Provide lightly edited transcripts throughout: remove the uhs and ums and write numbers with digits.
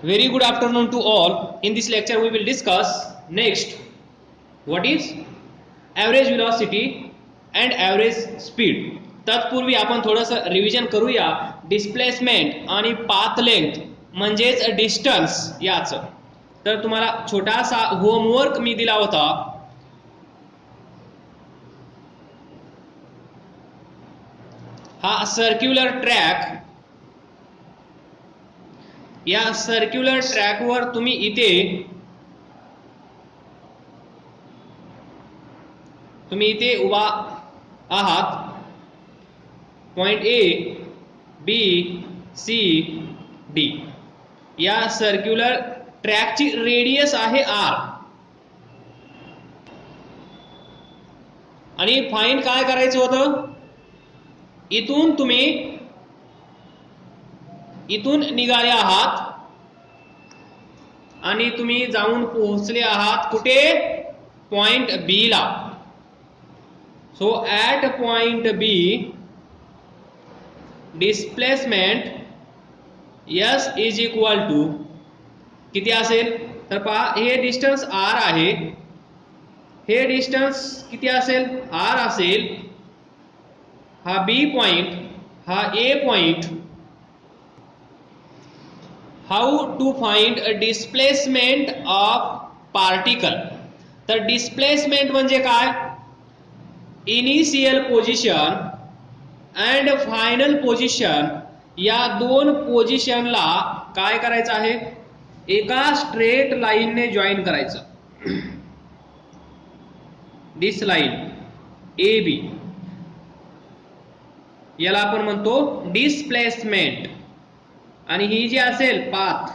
Very good afternoon to all. In this lecture we will discuss next what is average velocity and average speed. तत्पूर्वी आपण थोडंसं revision करूया displacement आणि path length म्हणजेच distance याचं. तर तुम्हाला छोटासा होमवर्क मी दिला होता. हा सर्क्युलर ट्रॅक, या सर्क्युलर ट्रॅकवर तुम्ही इथे उभा आहात. Point A B C D या सर्क्युलर ट्रॅकची रेडियस आहे आर. आणि फाइंड काय करायचं होतं, इथून निघाले आहात आणि तुम्ही जाऊन पोहोचले आहात कुठे, पॉइंट बी ला. So at point B displacement S is equal to किती असेल, तर पहा हे डिस्टन्स आर आहे, हे डिस्टन्स किती असेल, आर असेल. हा बी पॉइंट, हा A point. How to find a displacement of particle. तर डिस्प्लेसमेंट म्हणजे काय, initial position and final position या दोन पोझिशनला काय करायचं आहे, एका स्ट्रेट लाईनने जॉईन करायचं. दिस लाईन ए बी याला आपण म्हणतो डिस्प्लेसमेंट. आणि ही जी असेल path,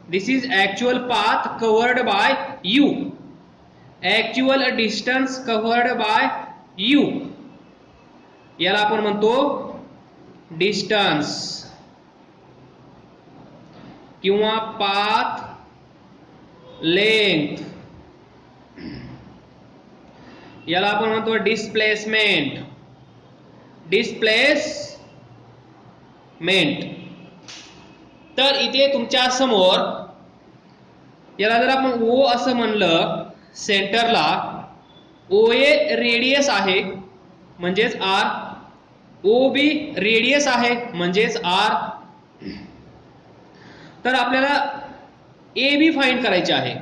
this is actual path covered bye you, actual distance covered bye you, याला आपण म्हणतो डिस्टन्स किंवा पाथ लेंथ, याला आपण म्हणतो डिस्प्लेसमेंट. तर इथे तुमच्या समोर याला जर आपण ओ असं म्हणलं, सेंटरला ओ ए रेडियस आहे म्हणजेच आर, ओ बी रेडियस आहे म्हणजेच आर. तर आपल्याला ए बी फाइंड करायचे आहे.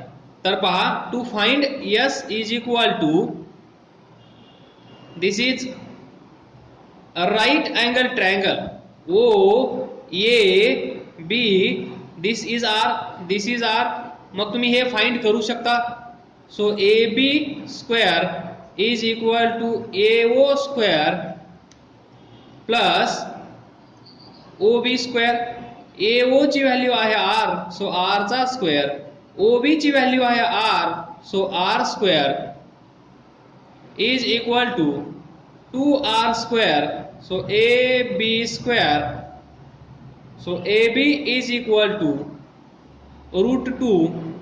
तर पहा, to find S is equal to, this is right angle triangle O A B, this is R. मग तुम्ही हे फाइंड करू शकता. So A B square is equal to A O square plus O B square. A O ची value आहे R, so R चा square. O B ची value आहे R, so R square is equal to 2r square. So A B square, so A B is equal to √2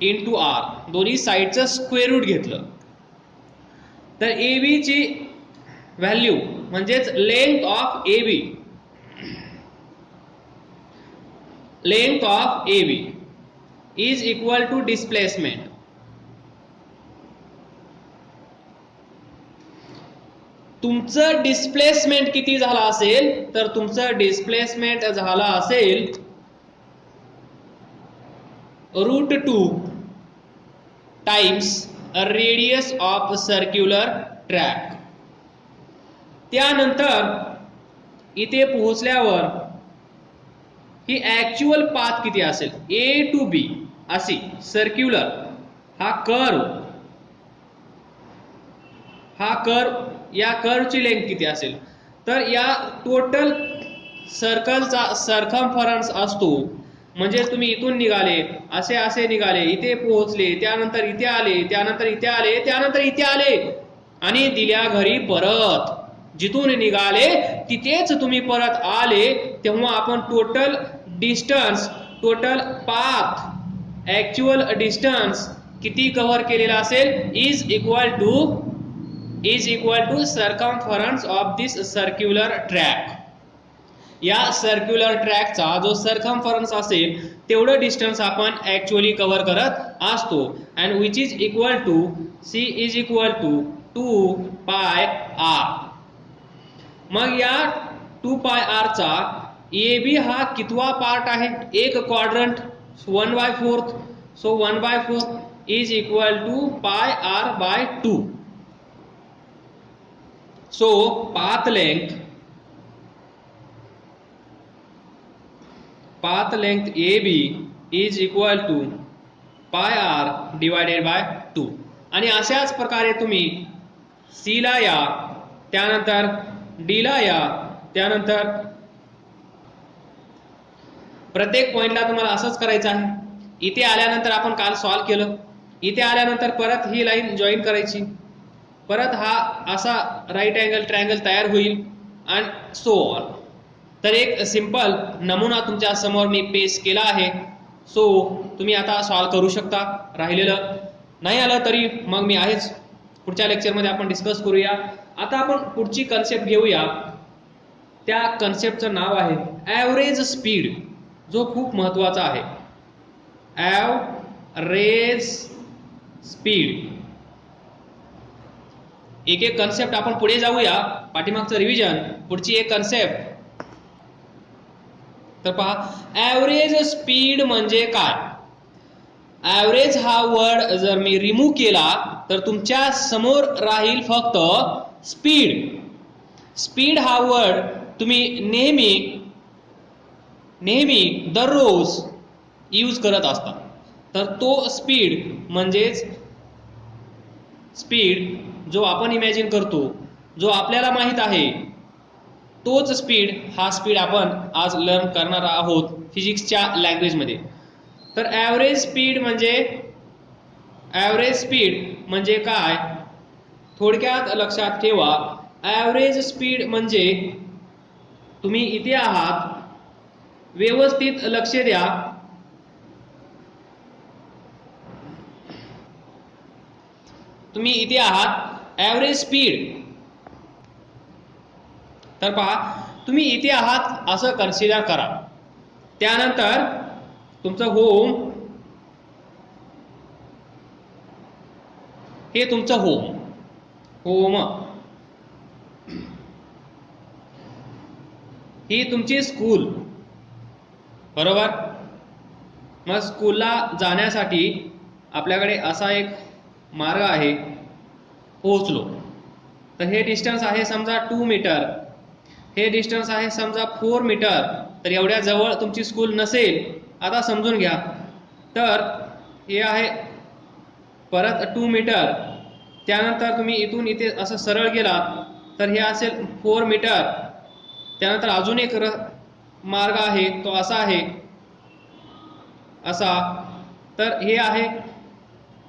into R. दोन्ही साईडचं square route घेतलं तर A B ची value म्हणजेच length of A B, length of A B is equal to displacement. तुमचं displacement किती झाला असेल, तर तुमचं डिस्प्लेसमेंट झाला असेल √2 times radius of circular track. त्यानंतर इथे पोहोचल्यावर ही ऍक्च्युअल पाथ किती असेल, ए टू बी अशी सर्क्युलर. हा कर्व, या कर्वची लेंथ किती असेल, तर या टोटल सर्कलचा सर्कम्फरन्स असतो. म्हणजे तुम्ही इथून निघाले, असे निघाले, इथे पोहोचले, त्यानंतर इथे आले, त्यानंतर इथे आले, त्यानंतर इथे आले आणि दिल्या घरी परत. जिथून निघाले तिथेच तुम्ही परत आले, तेव्हा आपण total distance, total path, actual distance किती कव्हर केलेला असेल, is equal to circumference of this circular track. या सर्क्युलर ट्रॅकचा जो सरकमफरन्स असेल तेवढं डिस्टन्स आपण ऍक्च्युअली कव्हर करत असतो. And which is equal to C is equal to 2 pi R. मग या 2 पाय आर चा ए बी हा कितवा पार्ट आहे? एक quadrant 1/4. So 1/4 is equal to pi R by 2. So path length AB is equal to pi r divided by 2. आणि अशाच प्रकारे तुम्ही C ला या, त्यानंतर D ला या, त्यानंतर प्रत्येक पॉइंटला तुम्हाला असंच करायचं आहे. इथे आल्यानंतर आपण काल सॉल्व्ह केलं, इथे आल्यानंतर परत ही लाईन जॉईन करायची, परत हा असा राईट अँगल ट्रायंगल तयार होईल आणि सो ऑन. तर एक सिंपल नमुना तुमच्या समोर मी पेश केला आहे. सो तुम्ही आता सॉल्व्ह करू शकता. राहिलेलं नाही आलं तरी मग मी आहेच, पुढच्या लेक्चरमध्ये आपण डिस्कस करूया. आता आपण पुढची कन्सेप्ट घेऊया. त्या कन्सेप्टचं नाव आहे ॲव्हरेज स्पीड, जो खूप महत्त्वाचा आहे. Average speed. एक एक कन्सेप्ट आपण पुढे जाऊया. पाठीमागचं रिव्हिजन, पुढची एक कन्सेप्ट. तर पहा, ॲव्हरेज स्पीड म्हणजे काय? ॲव्हरेज हा वर्ड जर मी रिमूव्ह केला तर तुमच्या समोर राहील फक्त स्पीड. स्पीड हा वर्ड तुम्ही नेहमी दररोज यूज करत असता. तर तो स्पीड म्हणजेच स्पीड जो आपण इमॅजिन करतो, जो आपल्याला माहित आहे, तोच स्पीड हा स्पीड आपण आज लर्न करणार आहोत फिजिक्सच्या लँग्वेजमध्ये. तर ॲव्हरेज स्पीड म्हणजे काय? थोडक्यात लक्षात ठेवा. ॲव्हरेज स्पीड म्हणजे तुम्ही इथे आहात, व्यवस्थित लक्ष द्या. तुम्ही इथे आहात, ॲव्हरेज स्पीड. तर पहा, तुम्ही इथे आहात असं कन्सिडर करा. त्यानंतर तुमचं होम, हे तुमचं होम, ही तुमची स्कूल, बरोबर. मग स्कूलला जाण्यासाठी आपल्याकडे असा एक मार्ग आहे. पोहोचलो तर हे डिस्टन्स आहे समजा 2 मीटर, हे डिस्टन्स आहे समजा 4 मीटर. तर एवढ्या जवळ तुमची स्कूल नसेल, आता समजून घ्या. तर हे आहे परत 2 मीटर. त्यानंतर तुम्ही इथून इथे असं सरळ गेलात तर हे असेल 4 मीटर. त्यानंतर अजून एक मार्ग आहे, तो असा आहे, असा. तर हे आहे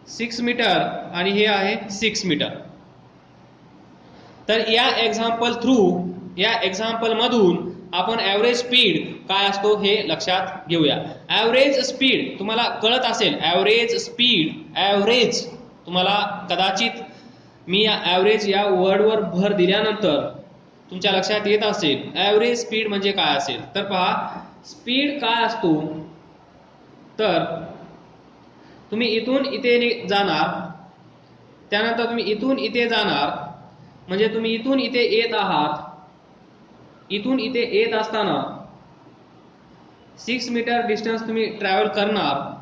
6 मीटर आणि हे आहे 6 मीटर. तर या एक्झाम्पल मधून आपण ॲव्हरेज स्पीड काय असतो हे लक्षात घेऊया. ॲव्हरेज स्पीड तुम्हाला कळत असेल. ॲव्हरेज तुम्हाला कदाचित मी या ॲव्हरेज या वर्डवर भर दिल्यानंतर तुमच्या लक्षात येत असेल ॲव्हरेज स्पीड म्हणजे काय असेल. तर पहा, स्पीड काय असतो, तर तुम्ही इथून इथे जाणार, त्यानंतर तुम्ही इथून इथे जाणार, म्हणजे तुम्ही इथून इथे येत आहात. इथून इथे येत असताना 6 मीटर डिस्टन्स तुम्ही ट्रॅव्हल करणार.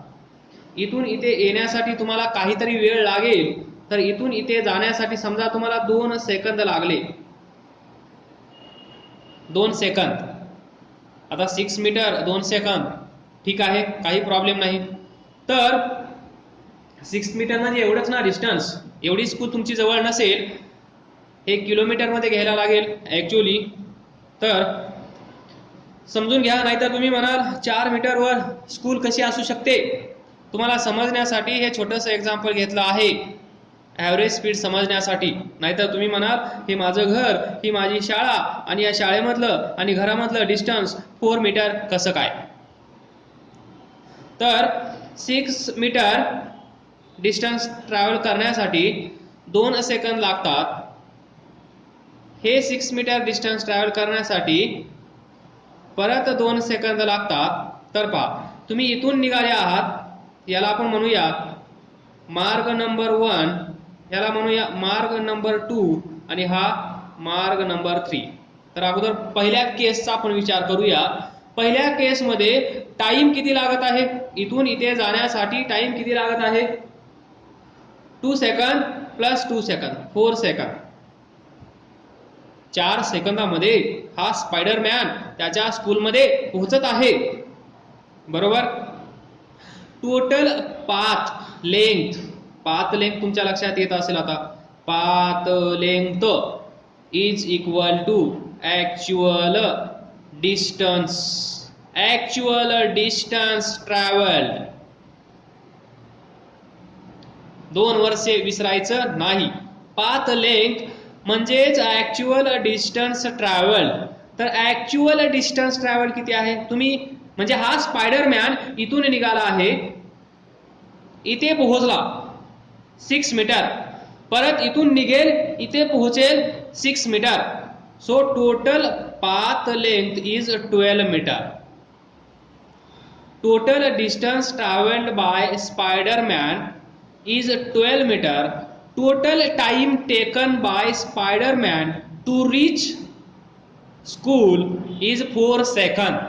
इथून इथे येण्यासाठी तुम्हाला काहीतरी वेळ लागेल. तर इथून इथे जाण्यासाठी समजा तुम्हाला 2 सेकंद लागले. 2 सेकंद. आता 6 मीटर 2 सेकंद, ठीक आहे, काही प्रॉब्लेम नाही. तर 6 मीटर म्हणजे एवढंच ना डिस्टन्स. एवढी स्कूल तुमची जवळ नसेल, हे किलोमीटर मध्ये घ्यायला लागेल ऍक्च्युअली. तर समजून घ्या, नाहीतर तुम्ही म्हणाल 4 मीटरवर स्कूल कशी असू शकते. तुम्हाला समजण्यासाठी हे छोटंसं एक्झाम्पल घेतलं आहे, ॲव्हरेज स्पीड समजण्यासाठी. नाहीतर तुम्ही म्हणाल हे माझं घर, ही माझी शाळा, आणि या शाळेमधलं आणि घरामधलं डिस्टन्स 4 मीटर कसं काय. तर 6 मीटर डिस्टन्स ट्रॅव्हल करण्यासाठी 2 सेकंद लागतात. हे 6 मीटर डिस्टन्स ट्रॅव्हल करण्यासाठी परत 2 सेकंद लागतात. तर पहा तुम्ही इथून निघाले आहात, याला आपण म्हणूया मार्ग नंबर 1, याला म्हणूया मार्ग नंबर 2 आणि हा मार्ग नंबर 3. तर अगोदर पहिल्या केसचा आपण विचार करूया. पहिल्या केसमध्ये टाइम किती लागत आहे? इथून इथे जाण्यासाठी टाइम किती लागत आहे? 2 सेकंद प्लस 2 सेकंद 4 सेकंद. 4 सेकंदामध्ये हा स्पायडरमॅन त्याच्या स्कूलमध्ये पोहोचत आहे. बरोबर. टोटल पाथ लेंथ तुमच्या लक्षात येत असेल आता. Path length is equal to actual distance travelled. 2 वर्षे विसरायचं नाही. पाथ लेंथ म्हणजेच ऍक्च्युअल डिस्टन्स ट्रॅव्हल्ड. तर ऍक्च्युअल डिस्टन्स ट्रॅव्हल किती आहे? तुम्ही म्हणजे हा स्पायडरमॅन इथून निघाला आहे, इथे पोहोचला 6 मीटर, परत इथून निघेल इथे पोहोचेल 6 metre. So total path length is 12 metre. Total distance travelled by Spiderman is 12 meter. Total time taken by Spider-Man to reach school is 4 seconds.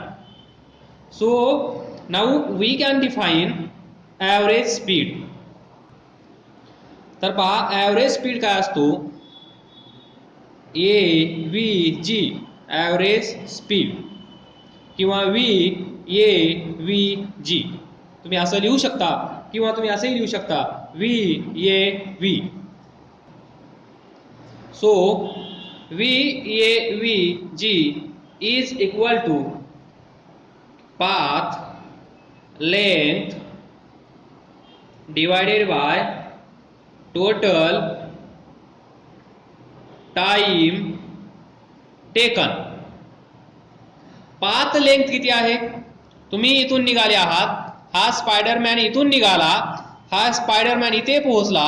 So now we can define average speed. तर पहा average speed काय असतो? AVG average speed किंवा VAVG तुम्ही असं लिहू शकता किंवा तुम्ही असंही लिहू शकता VAV. So VAVG is equal to path length divided by total time taken. Path length किती आहे? तुम्ही इथून निघाले आहात, हा स्पायडरमॅन इथून निघाला, हा स्पायडरमॅन इथे पोहोचला,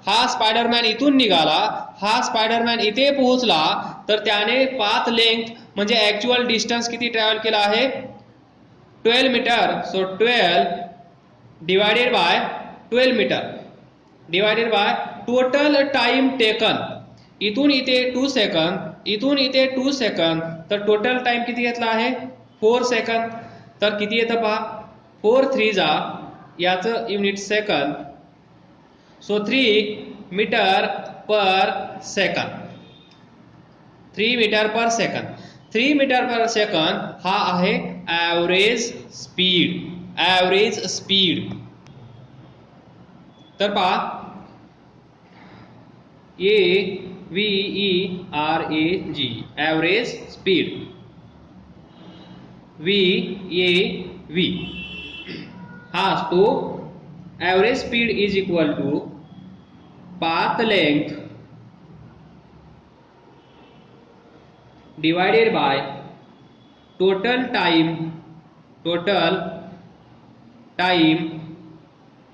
हा स्पायडरमॅन इथून निघाला, हा स्पायडरमॅन इथे पोहोचला. तर त्याने पाथ लेंथ म्हणजे ऍक्च्युअल डिस्टन्स किती ट्रॅव्हल केला आहे? 12 metre. So 12 divided by 12 metre divided by total time taken. इथून इथे 2 सेकंद, इथून इथे 2 सेकंद, तर टोटल टाइम किती घेतला आहे? 4 सेकंद. तर किती येतं पहा, 4 3 जा याचं unit second. So 3 metre per second. 3 metre per second. 3 metre per second हा आहे ॲव्हरेज स्पीड. तर पहा AVERAG ॲव्हरेज स्पीड. VAV हा असतो average speed is equal to path length divided by total time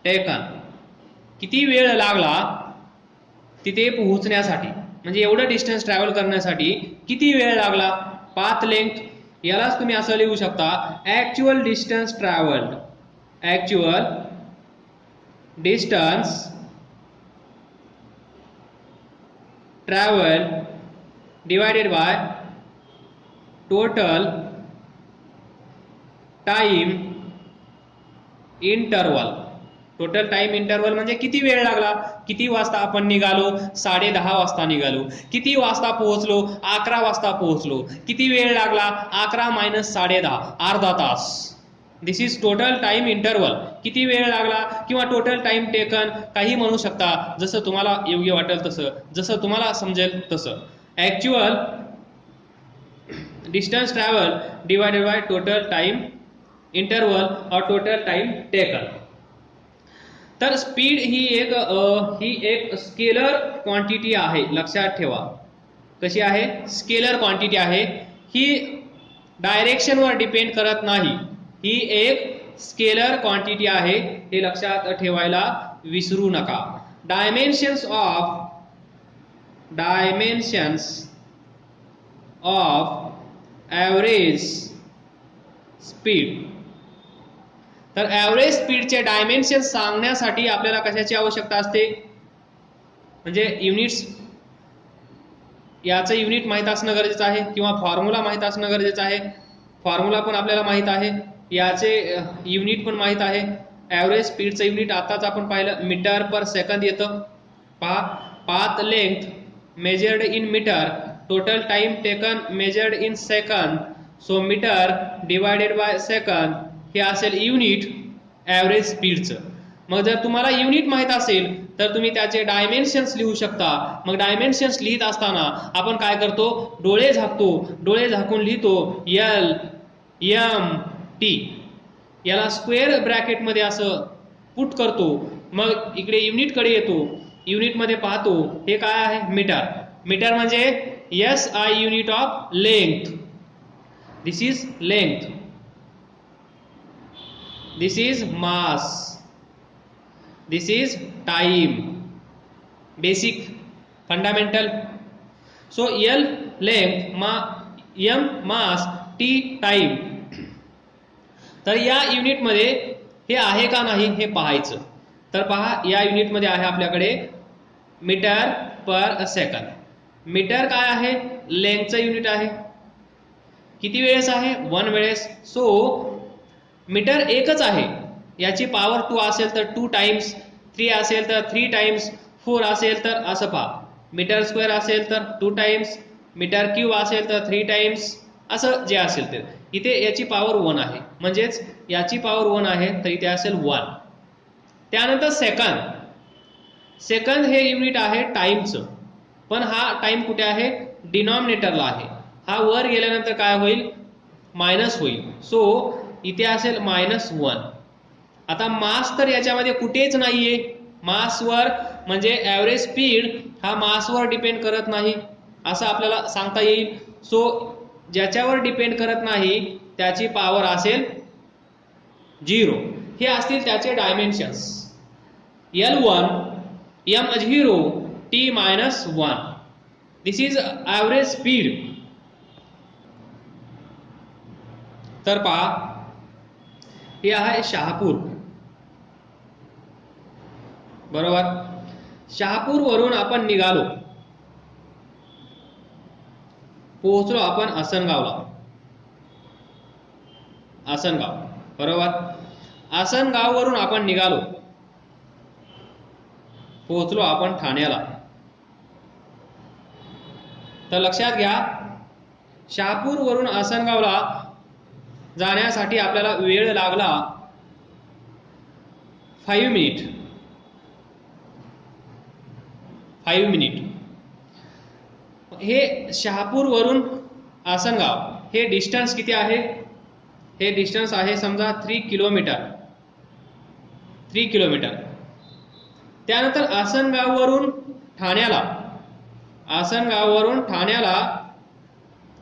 taken. किती वेळ लागला तिथे पोहोचण्यासाठी, म्हणजे एवढं डिस्टन्स ट्रॅव्हल करण्यासाठी किती वेळ लागला? पाथ लेंथ यालाच तुम्ही असं लिहू शकता actual distance travelled. Actual distance travel divided by total time interval. Total time interval म्हणजे किती वेळ लागला, किती वाजता आपण निघालो? 10:30 वाजता निघालो. किती वाजता पोहोचलो? 11 वाजता पोहोचलो. किती वेळ लागला? 11 - 10:30 अर्धा तास. दिस इज टोटल टाइम इंटरवल. किती वेळ लागला किंवा टोटल टाइम टेकन काही म्हणू शकता, जसं तुम्हाला योग्य वाटेल तसं, जसं तुम्हाला समजेल तसं. Actual distance travel divided by total time interval और टोटल टाइम टेकन. तर स्पीड ही एक स्केलर क्वांटिटी आहे, लक्षात ठेवा. कशी आहे? स्केलर क्वांटिटी आहे. ही डायरेक्शनवर डिपेंड करत नाही. ही एक स्केलर क्वांटिटी आहे, हे लक्षात ठेवायला विसरू नका. Dimensions of average speed. तर ॲव्हरेज स्पीडचे डायमेन्शन सांगण्यासाठी आपल्याला कशाची आवश्यकता असते, म्हणजे युनिट्स, याचं युनिट माहीत असणं गरजेचं आहे किंवा फॉर्म्युला माहीत असणं गरजेचं आहे. फॉर्म्युला पण आपल्याला माहीत आहे, याचे युनिट पण माहीत आहे. ॲव्हरेज स्पीडचं युनिट आताच आपण पाहिलं मीटर पर सेकंद येतं. पहा, path length measured in metre, total time taken measured in second, so metre divided by second हे असेल युनिट ॲव्हरेज स्पीडचं. मग जर तुम्हाला युनिट माहीत असेल तर तुम्ही त्याचे डायमेन्शन्स लिहू शकता. मग डायमेन्शन्स लिहित असताना आपण काय करतो, डोळे झाकतो, डोळे झाकून लिहितो एल एम टी, याला स्क्वेअर ब्रॅकेटमध्ये असं पुट करतो. मग इकडे युनिटकडे येतो, युनिटमध्ये पाहतो हे काय आहे, मीटर. मीटर म्हणजे S I unit of length. This is length, this is mass, this is time, basic fundamental. So L length, M mass, T time. तर या युनिटमध्ये हे आहे का नाही हे पाहायचं. तर पहा, या युनिटमध्ये आहे आपल्याकडे मीटर पर सेकंद. मीटर काय आहे, लेंथचं युनिट आहे. किती वेळेस आहे, 1 वेळेस. सो मीटर एकच आहे, याची पॉवर 2 असेल तर 2 टाइम्स, 3 असेल तर 3 टाइम्स, 4 असेल तर असं पहा. मीटर स्क्वेअर असेल तर 2 टाइम्स, मीटर क्यूब असेल तर 3 टाइम्स, असं जे असेल ते. इथे याची पॉवर 1 आहे, म्हणजेच याची पॉवर 1 आहे तर इथे असेल 1. त्यानंतर सेकंद. सेकंद हे युनिट आहे टाइमचं, पण हा टाइम कुठे आहे, डिनॉमिनेटरला आहे. हा वर गेल्यानंतर काय होईल, मायनस होईल. सो इथे असेल -1. आता मास तर याच्यामध्ये कुठेच नाहीये. मासवर म्हणजे ॲव्हरेज स्पीड हा मासवर डिपेंड करत नाही असं आपल्याला सांगता येईल. सो ज्याच्यावर डिपेंड करत नाही त्याची पॉवर असेल 0. हे असतील त्याचे dimensions. L1, M0, T-1. This is average speed. तर पहा, हे आहे शहापूर, बरोबर. शहापूर वरून आपण निघालो, पोहोचलो आपण आसनगावला. आसनगाव, बरोबर. आसनगाववरून आपण निघालो, पोहोचलो आपण ठाण्याला. तर लक्षात घ्या, शहापूर वरून आसनगावला जाण्यासाठी आपल्याला वेळ लागला 5 मिनिट. 5 मिनिट. हे शहापूर वरून आसनगाव हे डिस्टन्स किती आहे, हे डिस्टन्स आहे समजा 3 किलोमीटर. 3 किलोमीटर. त्यानंतर आसनगाववरून ठाण्याला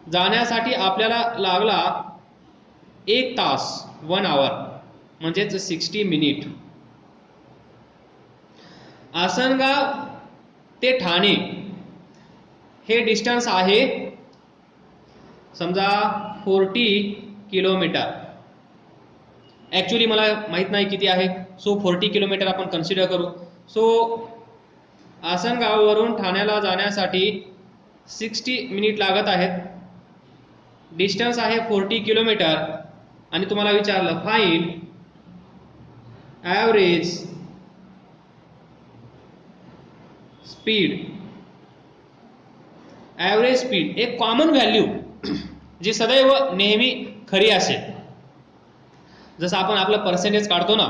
जाण्यासाठी आपल्याला लागला 1 तास, 1 आवर, म्हणजेच 60 मिनिट. आसनगाव ते ठाणे हे डिस्टन्स आहे समजा 40 किलोमीटर. ॲक्च्युली मला माहीत नाही किती आहे, सो 40 किलोमीटर आपण कन्सिडर करू. सो आसनगाववरून ठाण्याला जाण्यासाठी 60 मिनिट लागत आहेत. डिस्टन्स आहे 40 किलोमीटर. आणि तुम्हाला विचारलं find average speed. Average speed एक कॉमन व्हॅल्यू जी सदैव नेहमी खरी असेल. जसं आपण आपलं पर्सेंटेज काढतो ना,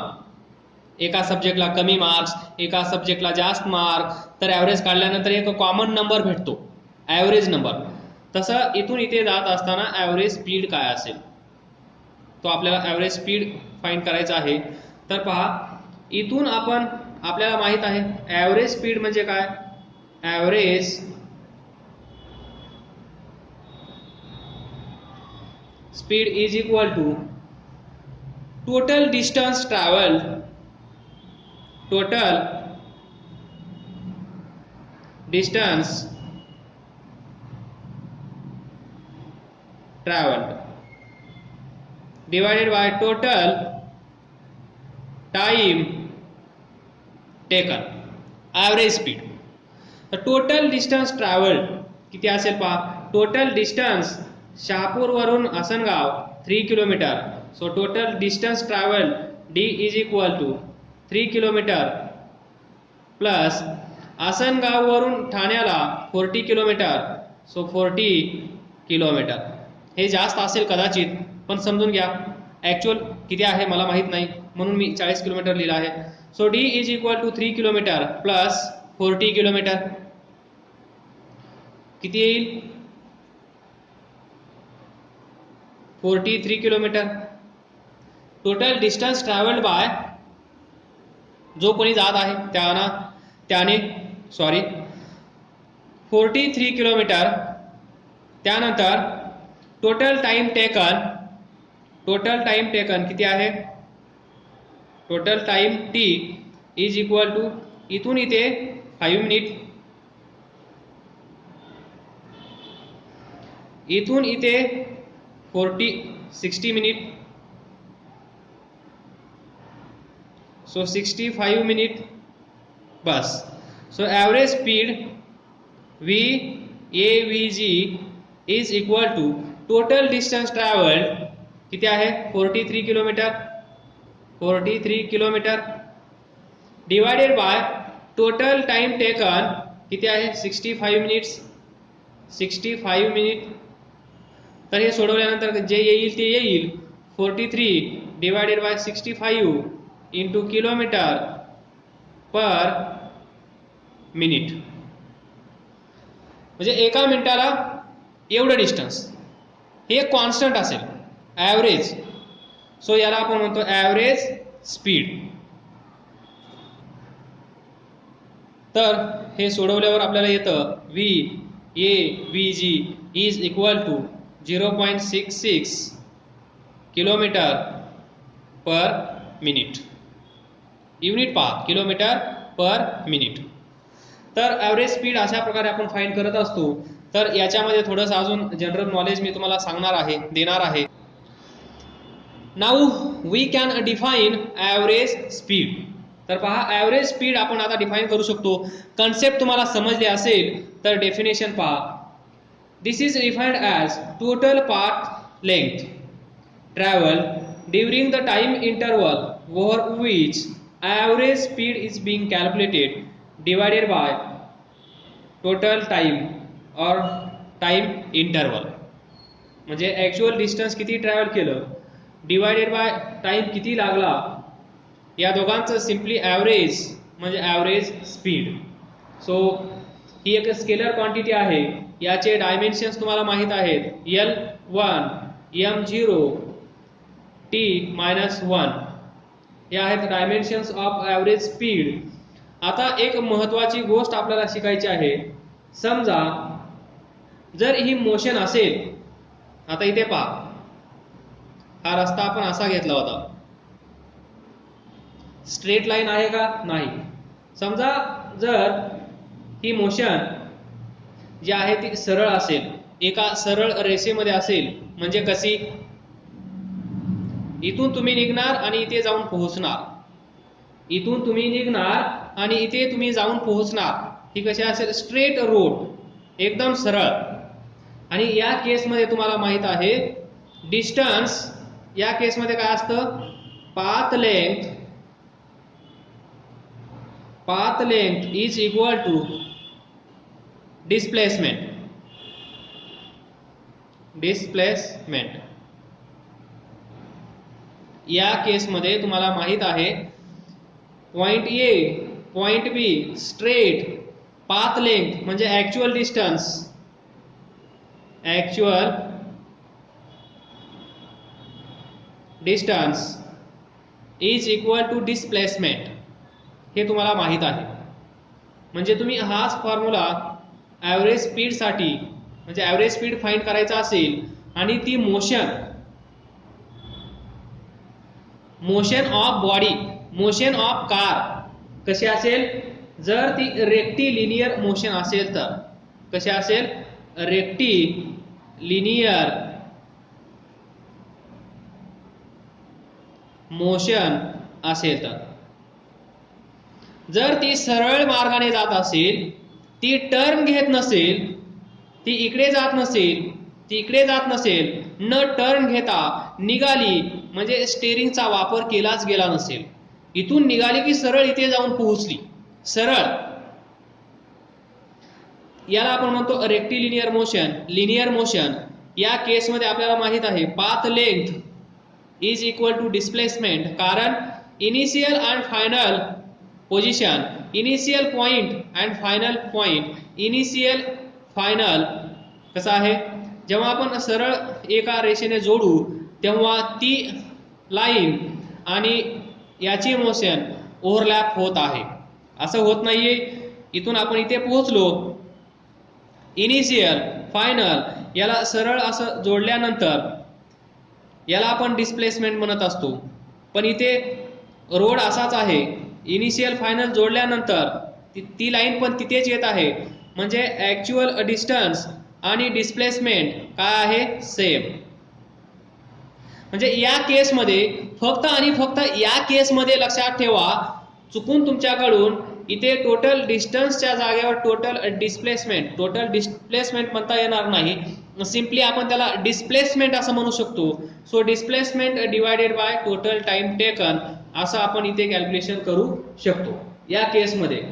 एका सब्जेक्टला कमी मार्क्स, एका सब्जेक्टला जास्त मार्क, तर ॲव्हरेज काढल्यानंतर एक कॉमन नंबर भेटतो, ॲव्हरेज नंबर. तसं इथून इथे जात असताना ॲव्हरेज स्पीड काय असेल, तो आपल्याला ॲव्हरेज स्पीड फाइंड करायचा आहे. तर पहा, इथून आपल्याला माहित आहे ॲव्हरेज स्पीड म्हणजे काय. Average speed is equal to total distance travelled, total distance travelled divided by total time taken, average speed. तर टोटल डिस्टन्स ट्रॅव्हल्ड किती असेल पहा. टोटल डिस्टन्स शहापूरवरून Asangaon 3 kilometre. So total distance travel D is equal to 3 kilometre plus आसनगाववरून ठाण्याला 40 kilometre. So 40 kilometre. हे जास्त असेल कदाचित, पण समजून घ्या ॲक्च्युअल किती आहे मला माहीत नाही, म्हणून मी 40 किलोमीटर लिहिलं आहे. So D is equal to 3 kilometre plus 40 kilometre किती येईल. 43 kilometre. Total distance travelled by जो कोणी जात आहे त्याने 43 किलोमीटर. त्यानंतर टोटल टाइम टेकन किती आहे. Total time T is equal to इथून इथे 5 मिनिट, इथून इथे 60 मिनिट. सो 65 मिनिट बस. So average speed VAVG is equal to total distance travelled किती आहे 43 kilometre. 43 kilometre divided by total time taken किती आहे 65 मिनिट्स. 65 मिनिट. तर हे सोडवल्यानंतर जे येईल ते येईल 43 divided by 65 into kilometre per minute. म्हणजे एका मिनिटाला एवढं डिस्टन्स. हे कॉन्स्टंट असेल ॲव्हरेज. सो याला आपण म्हणतो ॲव्हरेज स्पीड. तर हे सोडवल्यावर आपल्याला येतं VAVG is equal to 0.66 kilometre per minute. Unit पहा किलोमीटर पर मिनिट. तर ॲव्हरेज स्पीड अशा प्रकारे आपण फाइंड करत असतो. तर याच्यामध्ये थोडंसं अजून जनरल नॉलेज मी तुम्हाला देणार आहे. Now we can define average speed. तर पहा ॲव्हरेज स्पीड आपण आता डिफाईन करू शकतो. कन्सेप्ट तुम्हाला समजले असेल तर डेफिनेशन पहा. This is defined as total path length travel during the time interval over which average speed is being calculated divided by total time or time interval. म्हणजे ॲक्च्युअल डिस्टन्स किती travel केलं divided by time किती लागला, या दोघांचं simply average म्हणजे average speed. So ही एक स्केलर क्वांटिटी आहे. याचे डायमेन्शन्स तुम्हाला माहीत आहेत. L1 M0 T-1 हे आहेत डायमेन्शन्स ऑफ ॲव्हरेज स्पीड. आता एक महत्त्वाची गोष्ट आपल्याला शिकायची आहे. समजा जर ही मोशन असेल, आता इथे पहा हा रस्ता आपण असा घेतला होता. स्ट्रेट लाईन आहे का नाही. समजा जर ही मोशन जी आहे ती सरळ असेल, एका सरळ रेषेमध्ये असेल, म्हणजे कशी इथून तुम्ही निघणार आणि इथे जाऊन पोहोचणार, इथून तुम्ही निघणार आणि इथे तुम्ही जाऊन पोहोचणार. ही कशी असेल स्ट्रेट रोड एकदम सरळ. आणि या केसमध्ये तुम्हाला माहित आहे डिस्टन्स, या केसमध्ये काय असतं path length is equal to displacement. या केसमध्ये तुम्हाला माहित आहे point A point B straight path length म्हणजे actual distance is equal to displacement. हे तुम्हाला माहित आहे. म्हणजे तुम्ही हाच फॉर्म्युला ॲव्हरेज स्पीड साठी म्हणजे ॲव्हरेज स्पीड फाइंड करायचा असेल आणि ती motion of body, motion of car कशी असेल, जर ती रेक्टिलिनियर मोशन असेल तर कशी असेल रेक्टिलिनियर मोशन असेल तर, जर ती सरळ मार्गाने जात असेल, ती टर्न घेत नसेल, ती इकडे जात नसेल, ती इकडे जात नसेल, न टर्न घेता निघाली म्हणजे स्टेरिंगचा वापर केलाच गेला नसेल, इथून निघाली की सरळ इथे जाऊन पोहोचली, सरळ, याला आपण म्हणतो रेक्टिलिनियर मोशन, लिनियर मोशन. या केसमध्ये आपल्याला माहित आहे path length is equal to displacement, कारण initial and final position, initial point and final point, initial final कसं आहे, जेव्हा आपण सरळ एका रेषेने जोडू तेव्हा ती लाईन आणि याची मोशन ओव्हरलॅप होत आहे, असं होत नाहीये. इथून आपण इथे पोहोचलो, इनिशियल फायनल याला सरळ असं जोडल्यानंतर याला आपण डिस्प्लेसमेंट म्हणत असतो, पण इथे रोड असाच आहे, इनिशियल फायनल जोडल्यानंतर ती लाईन पण तिथेच येत आहे, म्हणजे ऍक्च्युअल डिस्टन्स आणि डिस्प्लेसमेंट काय आहे, सेम. म्हणजे या केसमध्ये फक्त आणि फक्त या केसमध्ये लक्षात ठेवा, चुकून तुमच्याकडून इथे टोटल डिस्टन्सच्या जागेवर टोटल डिस्प्लेसमेंट म्हणता येणार नाही, सिम्पली आपण त्याला डिस्प्लेसमेंट असं म्हणू शकतो. So displacement divided by total time taken असं आपण इथे कॅल्क्युलेशन करू शकतो. या केसमध्ये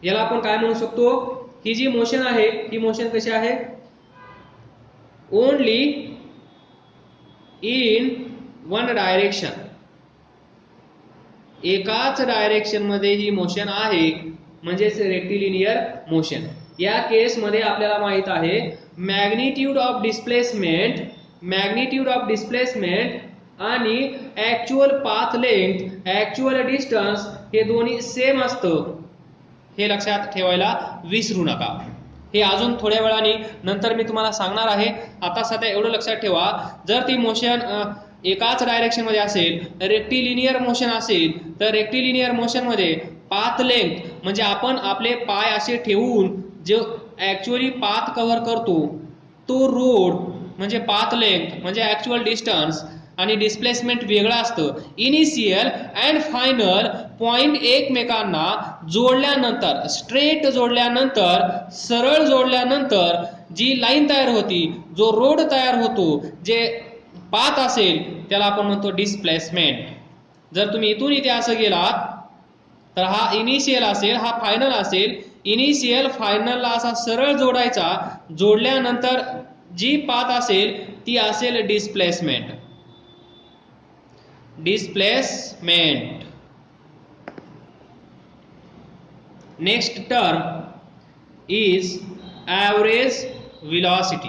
याला आपण काय म्हणू शकतो, ही जी मोशन आहे ही मोशन कशी आहे, ओनली इन वन डायरेक्शन, एकाच डायरेक्शन मध्ये ही मोशन आहे, म्हणजेच रेक्टिलिनियर मोशन. या केस मध्ये आपल्याला माहित आहे मॅग्निट्यूड ऑफ डिस्प्लेसमेंट आणि actual path length, actual distance हे दोन्ही सेम असतं, हे लक्षात ठेवायला विसरू नका. हे अजून थोड्या वेळाने नंतर मी तुम्हाला सांगणार आहे. आता सध्या एवढं लक्षात ठेवा, जर ती मोशन एकाच डायरेक्शन मध्ये असेल, रेक्टिलिनियर मोशन असेल, तर रेक्टिलिनियर मोशन मध्ये पाथ लेंथ म्हणजे आपण आपले पाय असे ठेवून जो ऍक्च्युअली पाथ कव्हर करतो तो रोड म्हणजे पाथ लेंथ म्हणजे ऍक्च्युअल डिस्टन्स, आणि डिस्प्लेसमेंट वेगळं असतं. इनिशियल अँड फायनल पॉइंट एकमेकांना जोडल्यानंतर, स्ट्रेट जोडल्यानंतर, सरळ जोडल्यानंतर जी लाईन तयार होती, जो रोड तयार होतो, जे पाथ असेल त्याला आपण म्हणतो डिस्प्लेसमेंट. जर तुम्ही इथून इथे असं गेलात तर हा इनिशियल असेल, हा फायनल असेल, इनिशियल फायनलला असा सरळ जोडायचा, जोडल्यानंतर जी पाथ असेल ती असेल displacement. Next term is average velocity.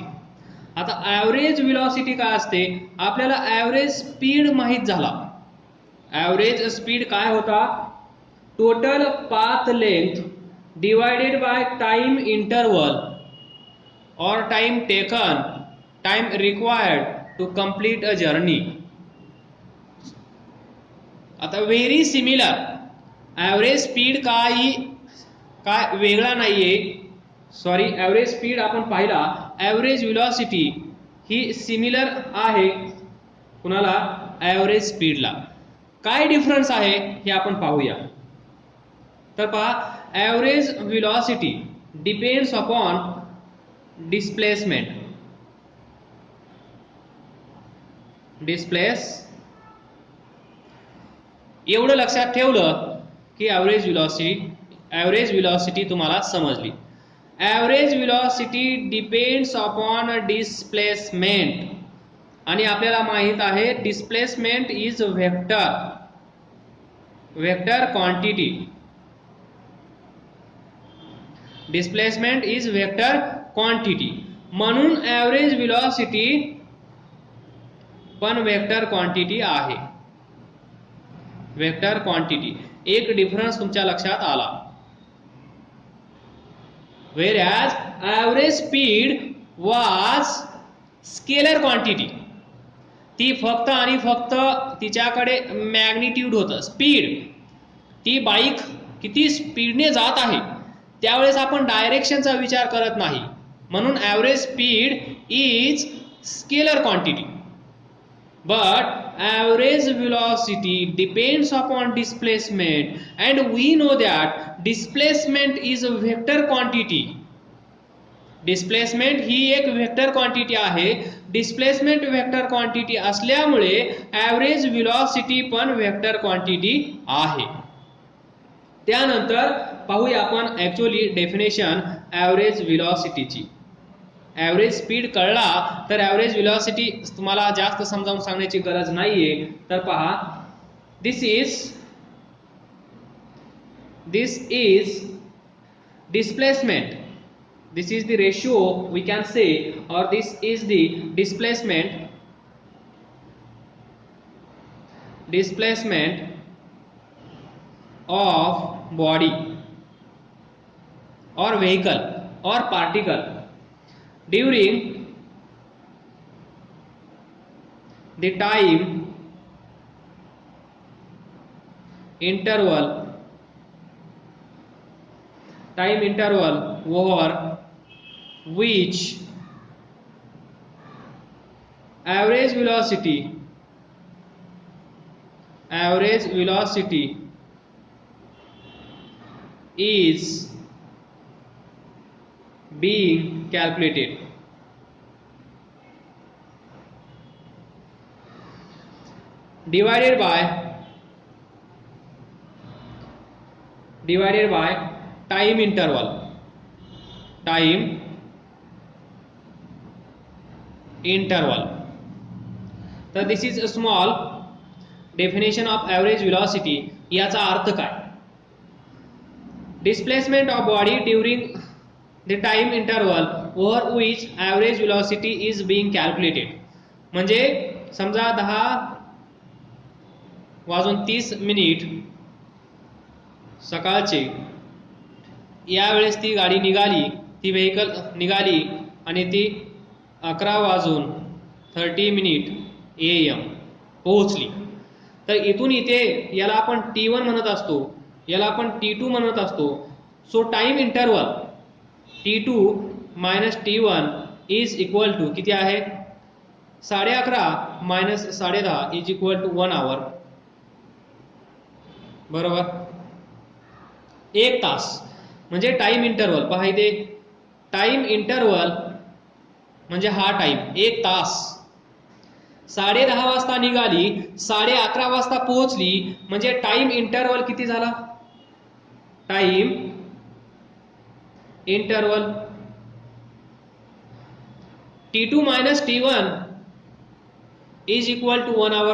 आता ॲव्हरेज व्हेलॉसिटी काय असते, आपल्याला ॲव्हरेज स्पीड माहित झाला. ॲव्हरेज स्पीड काय होता, total path length divided by time interval or time taken, time required to complete a journey. आता व्हेरी सिमिलर, ॲव्हरेज स्पीड काय वेगळा नाहीये, सॉरी ॲव्हरेज स्पीड आपण पाहिला, ॲव्हरेज व्हेलॉसिटी ही सिमिलर आहे कुणाला, ॲव्हरेज स्पीडला. काय डिफरन्स आहे हे आपण पाहूया. तर पहा, average velocity depends upon displacement. एवढं लक्षात ठेवलं की ॲव्हरेज व्हेलॉसिटी तुम्हाला समजली. Average velocity depends upon displacement, आणि आपल्याला माहित आहे displacement is vector quantity. Displacement is vector quantity, म्हणून ॲव्हरेज व्हेलॉसिटी पण वेक्टर क्वांटिटी आहे. वेक्टर क्वांटिटी, एक डिफरन्स तुमच्या लक्षात आला. whereas average speed was scalar quantity. ती फक्त आणि फक्त तिच्याकडे मॅग्निट्यूड होतं, स्पीड, ती बाईक किती स्पीडने जात आहे त्यावेळेस आपण डायरेक्शनचा विचार करत नाही, म्हणून average speed is scalar quantity. But average velocity depends upon displacement, and we know that displacement is a vector quantity. Displacement ही एक वेक्टर क्वांटिटी आहे. डिस्प्लेसमेंट वेक्टर क्वांटिटी असल्यामुळे ॲव्हरेज व्हेलॉसिटी पण वेक्टर क्वांटिटी आहे. त्यानंतर पाहूया आपण ऍक्च्युअली डेफिनेशन ॲव्हरेज व्हेलॉसिटीची. ॲव्हरेज स्पीड कळला तर ॲव्हरेज व्हेलॉसिटी तुम्हाला जास्त समजावून सांगण्याची गरज नाहीये. तर पहा, this is displacement. This is the ratio we can say, or this is the displacement of body or vehicle or particle during the time interval over which average velocity is being calculated. Divided by time interval. तर this is a small definition of average velocity. याचा अर्थ काय? Displacement of body during the time interval over which average velocity is being calculated. म्हणजे समजा 10:30 सकाळचे यावेळेस ती गाडी निघाली, ती व्हेकल निघाली आणि ती 11:30 AM पोहोचली. तर इथून इथे याला आपण T1 म्हणत असतो, याला आपण T2 म्हणत असतो. So time interval T2 minus T1 is equal to किती आहे? 11:30 minus 10:30 is equal to 1 hour. बरोबर, 1 तास म्हणजे टाइम इंटरवल. पहा इथे टाइम इंटरवल म्हणजे हा टाइम 1 तास. 10:30 वाजता निघाली, 11:30 वाजता पोहोचली, म्हणजे टाइम इंटरवल किती झाला? Time interval T2 minus T1 is equal to 1 our.